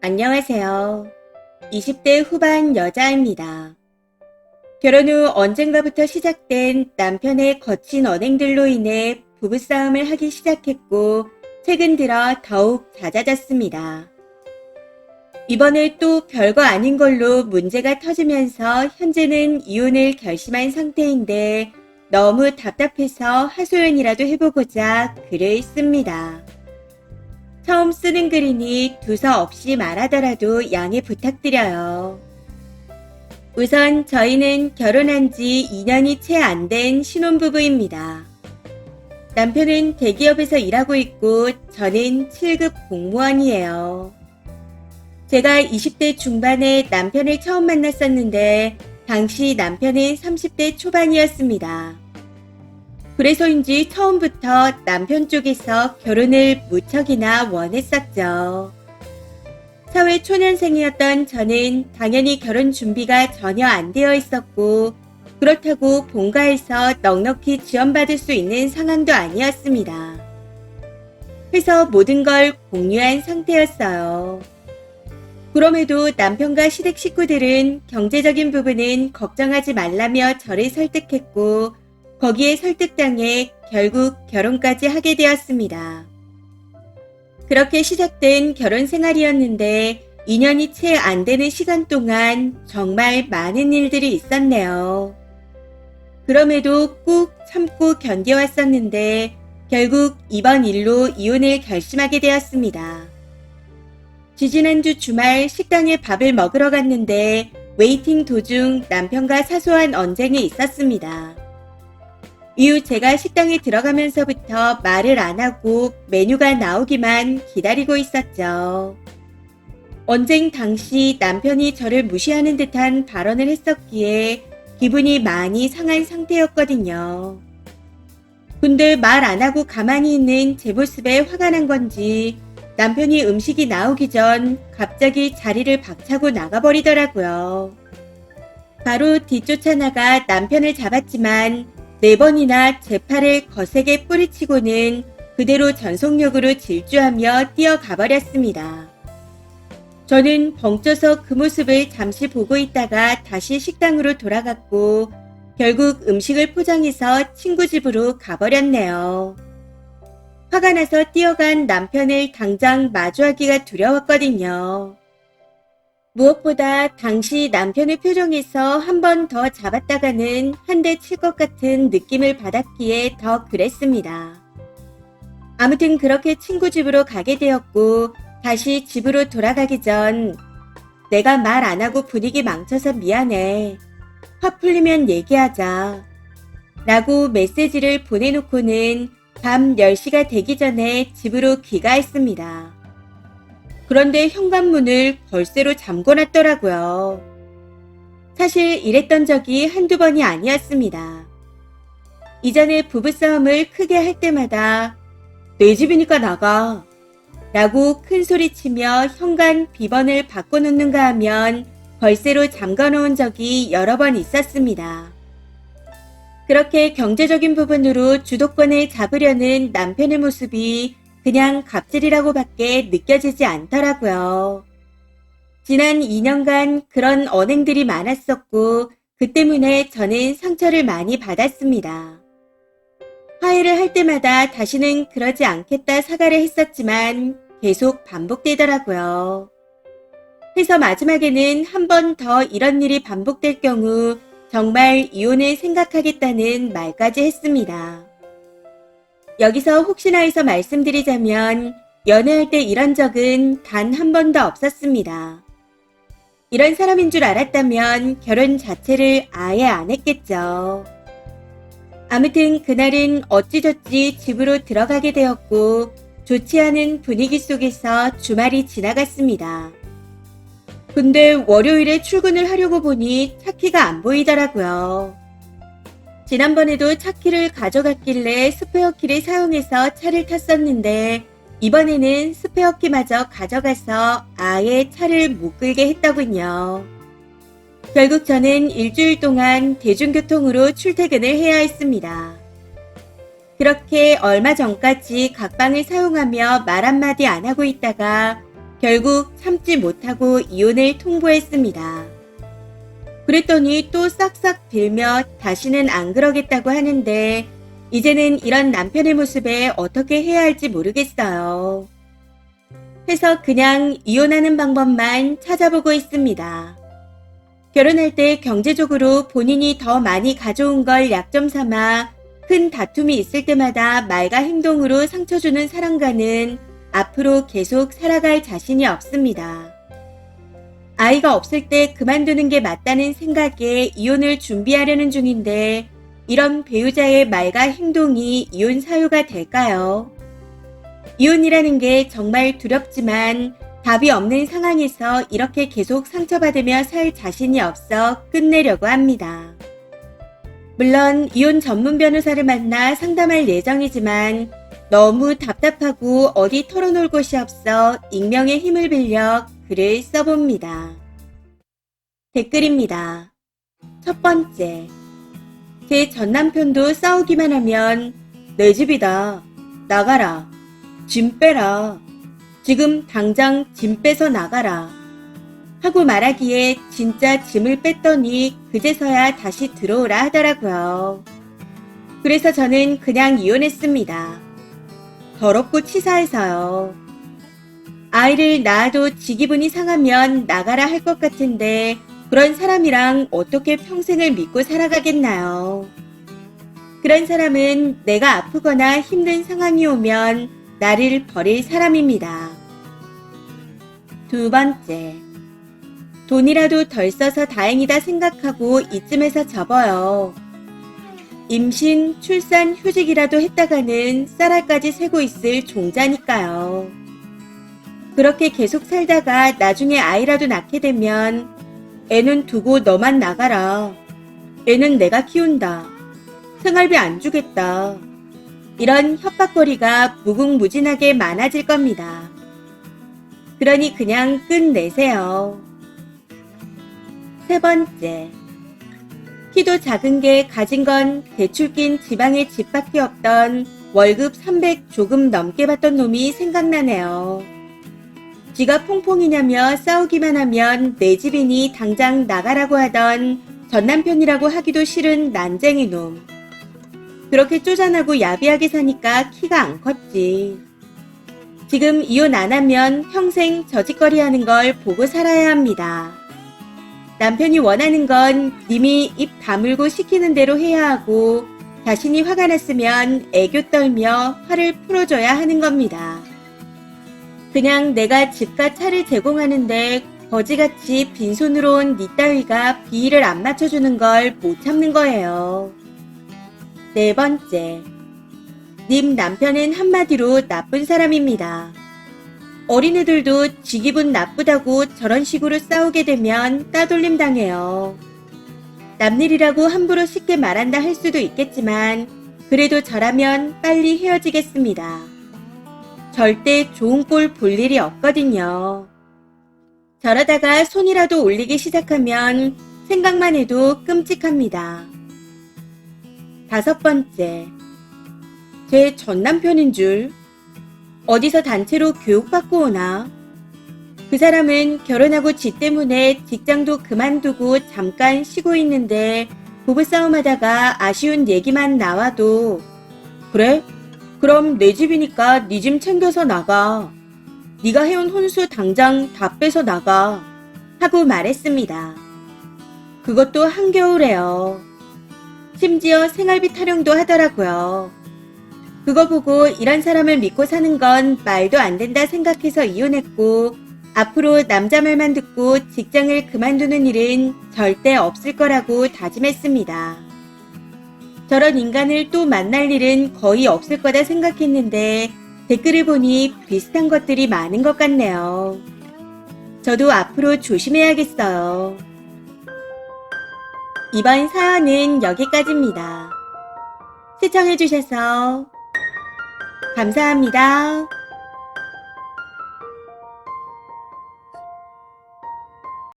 안녕하세요. 20대 후반 여자입니다. 결혼 후 언젠가부터 시작된 남편의 거친 언행들로 인해 부부싸움을 하기 시작했고, 최근 들어 더욱 잦아졌습니다. 이번에 또 별거 아닌 걸로 문제가 터지면서 현재는 이혼을 결심한 상태인데 너무 답답해서 하소연이라도 해보고자 글을 씁니다. 처음 쓰는 글이니 두서 없이 말하더라도 양해 부탁드려요. 우선 저희는 결혼한 지 2년이 채 안 된 신혼부부입니다. 남편은 대기업에서 일하고 있고 저는 7급 공무원이에요. 제가 20대 중반에 남편을 처음 만났었는데 당시 남편은 30대 초반이었습니다. 그래서인지 처음부터 남편 쪽에서 결혼을 무척이나 원했었죠. 사회 초년생이었던 저는 당연히 결혼 준비가 전혀 안 되어 있었고, 그렇다고 본가에서 넉넉히 지원받을 수 있는 상황도 아니었습니다. 그래서 모든 걸 공유한 상태였어요. 그럼에도 남편과 시댁 식구들은 경제적인 부분은 걱정하지 말라며 저를 설득했고, 거기에 설득당해 결국 결혼까지 하게 되었습니다. 그렇게 시작된 결혼 생활이었는데 2년이 채 안 되는 시간 동안 정말 많은 일들이 있었네요. 그럼에도 꾹 참고 견뎌왔었는데 결국 이번 일로 이혼을 결심하게 되었습니다. 지지난주 주말 식당에 밥을 먹으러 갔는데 웨이팅 도중 남편과 사소한 언쟁이 있었습니다. 이후 제가 식당에 들어가면서부터 말을 안 하고 메뉴가 나오기만 기다리고 있었죠. 언쟁 당시 남편이 저를 무시하는 듯한 발언을 했었기에 기분이 많이 상한 상태였거든요. 근데 말 안 하고 가만히 있는 제 모습에 화가 난 건지 남편이 음식이 나오기 전 갑자기 자리를 박차고 나가버리더라고요. 바로 뒤쫓아 나가 남편을 잡았지만 4번이나 제 팔을 거세게 뿌리치고는 그대로 전속력으로 질주하며 뛰어가 버렸습니다. 저는 벙쪄서 그 모습을 잠시 보고 있다가 다시 식당으로 돌아갔고 결국 음식을 포장해서 친구 집으로 가버렸네요. 화가 나서 뛰어간 남편을 당장 마주하기가 두려웠거든요. 무엇보다 당시 남편의 표정에서 한 번 더 잡았다가는 한 대 칠 것 같은 느낌을 받았기에 더 그랬습니다. 아무튼 그렇게 친구 집으로 가게 되었고 다시 집으로 돌아가기 전 내가 말 안 하고 분위기 망쳐서 미안해. 화 풀리면 얘기하자. 라고 메시지를 보내놓고는 밤 10시가 되기 전에 집으로 귀가했습니다. 그런데 현관문을 벌새로 잠궈놨더라고요. 사실 이랬던 적이 한두 번이 아니었습니다. 이전에 부부싸움을 크게 할 때마다 내 집이니까 나가 라고 큰소리치며 현관 비번을 바꿔놓는가 하면 벌새로 잠궈놓은 적이 여러 번 있었습니다. 그렇게 경제적인 부분으로 주도권을 잡으려는 남편의 모습이 그냥 갑질이라고밖에 느껴지지 않더라고요. 지난 2년간 그런 언행들이 많았었고 그 때문에 저는 상처를 많이 받았습니다. 화해를 할 때마다 다시는 그러지 않겠다 사과를 했었지만 계속 반복되더라고요. 그래서 마지막에는 한 번 더 이런 일이 반복될 경우 정말 이혼을 생각하겠다는 말까지 했습니다. 여기서 혹시나 해서 말씀드리자면 연애할 때 이런 적은 단 한 번도 없었습니다. 이런 사람인 줄 알았다면 결혼 자체를 아예 안 했겠죠. 아무튼 그날은 어찌저찌 집으로 들어가게 되었고 좋지 않은 분위기 속에서 주말이 지나갔습니다. 근데 월요일에 출근을 하려고 보니 차키가 안 보이더라고요. 지난번에도 차키를 가져갔길래 스페어키를 사용해서 차를 탔었는데 이번에는 스페어키마저 가져가서 아예 차를 못 끌게 했더군요. 결국 저는 일주일 동안 대중교통으로 출퇴근을 해야 했습니다. 그렇게 얼마 전까지 각방을 사용하며 말 한마디 안 하고 있다가 결국 참지 못하고 이혼을 통보했습니다. 그랬더니 또 싹싹 빌며 다시는 안 그러겠다고 하는데 이제는 이런 남편의 모습에 어떻게 해야 할지 모르겠어요. 해서 그냥 이혼하는 방법만 찾아보고 있습니다. 결혼할 때 경제적으로 본인이 더 많이 가져온 걸 약점 삼아 큰 다툼이 있을 때마다 말과 행동으로 상처 주는 사람과는 앞으로 계속 살아갈 자신이 없습니다. 아이가 없을 때 그만두는 게 맞다는 생각에 이혼을 준비하려는 중인데 이런 배우자의 말과 행동이 이혼 사유가 될까요? 이혼이라는 게 정말 두렵지만 답이 없는 상황에서 이렇게 계속 상처받으며 살 자신이 없어 끝내려고 합니다. 물론 이혼 전문 변호사를 만나 상담할 예정이지만 너무 답답하고 어디 털어놓을 곳이 없어 익명의 힘을 빌려 글을 써봅니다. 댓글입니다. 첫 번째, 제 전남편도 싸우기만 하면 내 집이다. 나가라. 짐 빼라. 지금 당장 짐 빼서 나가라. 하고 말하기에 진짜 짐을 뺐더니 그제서야 다시 들어오라 하더라고요. 그래서 저는 그냥 이혼했습니다. 더럽고 치사해서요. 아이를 낳아도 지 기분이 상하면 나가라 할 것 같은데 그런 사람이랑 어떻게 평생을 믿고 살아가겠나요? 그런 사람은 내가 아프거나 힘든 상황이 오면 나를 버릴 사람입니다. 두 번째, 돈이라도 덜 써서 다행이다 생각하고 이쯤에서 접어요. 임신, 출산, 휴직이라도 했다가는 쌀알까지 세고 있을 종자니까요. 그렇게 계속 살다가 나중에 아이라도 낳게 되면 애는 두고 너만 나가라. 애는 내가 키운다. 생활비 안 주겠다. 이런 협박거리가 무궁무진하게 많아질 겁니다. 그러니 그냥 끝내세요. 세 번째, 키도 작은 게 가진 건 대출 낀 지방의 집밖에 없던 월급 300 조금 넘게 받던 놈이 생각나네요. 지가 퐁퐁이냐며 싸우기만 하면 내 집이니 당장 나가라고 하던 전남편이라고 하기도 싫은 난쟁이 놈. 그렇게 쪼잔하고 야비하게 사니까 키가 안 컸지. 지금 이혼 안 하면 평생 저짓거리 하는 걸 보고 살아야 합니다. 남편이 원하는 건 님이 입 다물고 시키는 대로 해야 하고 자신이 화가 났으면 애교 떨며 화를 풀어줘야 하는 겁니다. 그냥 내가 집과 차를 제공하는데 거지같이 빈손으로 온 니 따위가 비위를 안 맞춰주는 걸 못 참는 거예요. 네 번째, 님 남편은 한마디로 나쁜 사람입니다. 어린애들도 지 기분 나쁘다고 저런 식으로 싸우게 되면 따돌림 당해요. 남일이라고 함부로 쉽게 말한다 할 수도 있겠지만 그래도 저라면 빨리 헤어지겠습니다. 절대 좋은 꼴 볼 일이 없거든요. 저러다가 손이라도 올리기 시작하면 생각만 해도 끔찍합니다. 다섯 번째, 제 전남편인 줄 어디서 단체로 교육받고 오나? 그 사람은 결혼하고 지 때문에 직장도 그만두고 잠깐 쉬고 있는데 부부싸움 하다가 아쉬운 얘기만 나와도 그래? 그럼 내 집이니까 네 짐 챙겨서 나가. 네가 해온 혼수 당장 다 빼서 나가. 하고 말했습니다. 그것도 한겨울에요. 심지어 생활비 타령도 하더라고요. 그거 보고 이런 사람을 믿고 사는 건 말도 안 된다 생각해서 이혼했고 앞으로 남자 말만 듣고 직장을 그만두는 일은 절대 없을 거라고 다짐했습니다. 저런 인간을 또 만날 일은 거의 없을 거다 생각했는데 댓글을 보니 비슷한 것들이 많은 것 같네요. 저도 앞으로 조심해야겠어요. 이번 사연은 여기까지입니다. 시청해주셔서 감사합니다.